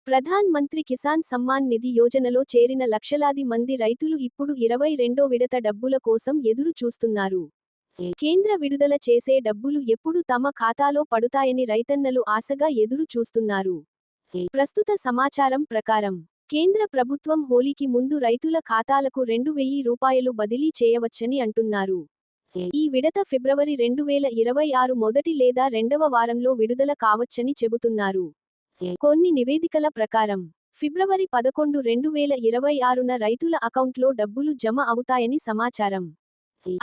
ప్రధాన్ మంత్రి కిసాన్ సమ్మాన్ నిధి యోజనలో చేరిన లక్షలాది మంది రైతులు ఇప్పుడు 22వ విడత డబ్బుల కోసం ఎదురు చూస్తున్నారు. కేంద్ర విడుదల చేసే డబ్బులు ఎప్పుడు తమ ఖాతాలో పడుతాయని రైతన్నలు ఆశగా ఎదురు చూస్తున్నారు. ప్రస్తుత సమాచారం ప్రకారం కేంద్ర ప్రభుత్వం హోలీకి ముందు రైతుల ఖాతాలకు 2,000 రూపాయలు బదిలీ చేయవచ్చని అంటున్నారు. ఈ విడత ఫిబ్రవరి 2026 మొదటి లేదా రెండవ వారంలో విడుదల కావచ్చని చెబుతున్నారు. కొన్ని నివేదికల ప్రకారం ఫిబ్రవరి 11, 2026న రైతుల అకౌంట్లో డబ్బులు జమ అవుతాయని సమాచారం.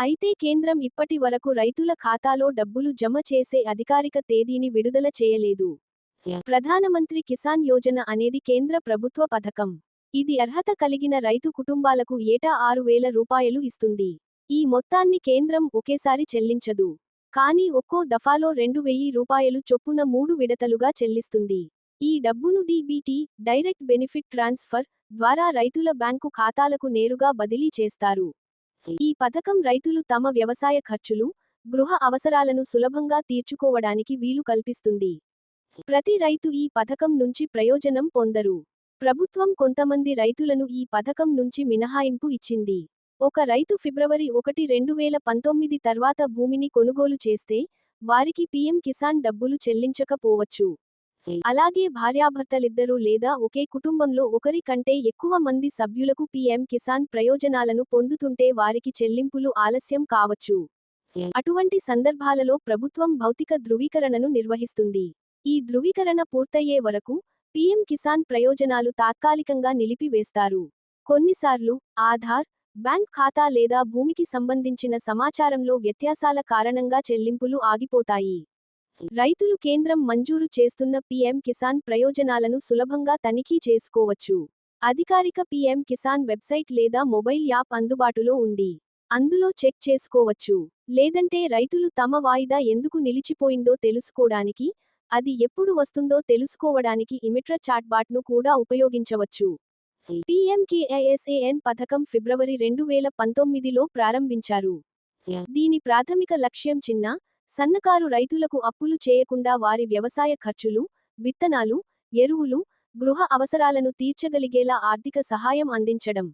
అయితే కేంద్రం ఇప్పటి వరకు రైతుల ఖాతాలో డబ్బులు జమ చేసే అధికారిక తేదీని విడుదల చేయలేదు. ప్రధానమంత్రి కిసాన్ యోజన అనేది కేంద్ర ప్రభుత్వ పథకం. ఇది అర్హత కలిగిన రైతు కుటుంబాలకు ఏటా 6,000 రూపాయలు ఇస్తుంది. ఈ మొత్తాన్ని కేంద్రం ఒకేసారి చెల్లించదు. కానీ ఒక్కో దఫాలో 2,000 రూపాయలు చొప్పున 3 విడతలుగా చెల్లిస్తుంది. ఈ డబ్బును డీబీటీ, డైరెక్ట్ బెనిఫిట్ ట్రాన్స్ఫర్ ద్వారా రైతుల బ్యాంకు ఖాతాలకు నేరుగా బదిలీ చేస్తారు. ఈ పథకం రైతులు తమ వ్యవసాయ ఖర్చులు, గృహ అవసరాలను సులభంగా తీర్చుకోవడానికి వీలు కల్పిస్తుంది. ప్రతి రైతు ఈ పథకం నుంచి ప్రయోజనం పొందరు. ప్రభుత్వం కొంతమంది రైతులను ఈ పథకం నుంచి మినహాయింపు ఇచ్చింది. ఒక రైతు ఫిబ్రవరి 1, 2019 తర్వాత భూమిని కొనుగోలు చేస్తే వారికి పీఎం కిసాన్ డబ్బులు చెల్లించకపోవచ్చు. అలాగే భార్యాభర్తలిద్దరూ లేదా ఒకే కుటుంబంలో ఒకరి కంటే ఎక్కువ మంది సభ్యులకు పీఎం కిసాన్ ప్రయోజనాలను పొందుతుంటే వారికి చెల్లింపులు ఆలస్యం కావచ్చు. అటువంటి సందర్భాలలో ప్రభుత్వం భౌతిక ధృవీకరణను నిర్వహిస్తుంది. ఈ ధృవీకరణ పూర్తయ్యే వరకు పీఎం కిసాన్ ప్రయోజనాలు తాత్కాలికంగా నిలిపివేస్తారు. కొన్నిసార్లు ఆధార్, బ్యాంక్ ఖాతా లేదా భూమికి సంబంధించిన సమాచారంలో వ్యత్యాసాల కారణంగా చెల్లింపులు ఆగిపోతాయి. రైతులు కేంద్రం మంజూరు చేస్తున్న పీఎం కిసాన్ ప్రయోజనాలను సులభంగా తనిఖీ చేసుకోవచ్చు. అధికారిక పీఎం కిసాన్ వెబ్సైట్ లేదా మొబైల్ యాప్ అందుబాటులో ఉంది. అందులో చెక్ చేసుకోవచ్చు. లేదంటే రైతులు తమ వాయిదా ఎందుకు నిలిచిపోయిందో తెలుసుకోవడానికి, అది ఎప్పుడు వస్తుందో తెలుసుకోవడానికి ఇమిట్రా చాట్బాట్ను కూడా ఉపయోగించవచ్చు. పీఎంకేఎస్ఏఎన్ పథకం ఫిబ్రవరి 2019లో ప్రారంభించారు. దీని ప్రాథమిక లక్ష్యం చిన్న, సన్నకారు రైతులకు అప్పులు చేయకుండా వారి వ్యవసాయ ఖర్చులు, విత్తనాలు, ఎరువులు, గృహ అవసరాలను తీర్చగలిగేలా ఆర్థిక సహాయం అందించడం.